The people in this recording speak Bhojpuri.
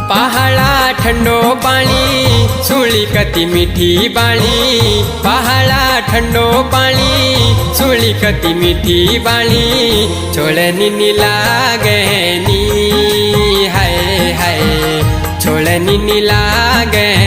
पहाड़ा ठंडो पानी सुली कति मीठी बाणी। पहाड़ा ठंडो पानी सुली कति मीठी बाणी। छोड़नी नी लागनी हाय हाय छोड़नी नी लागनी।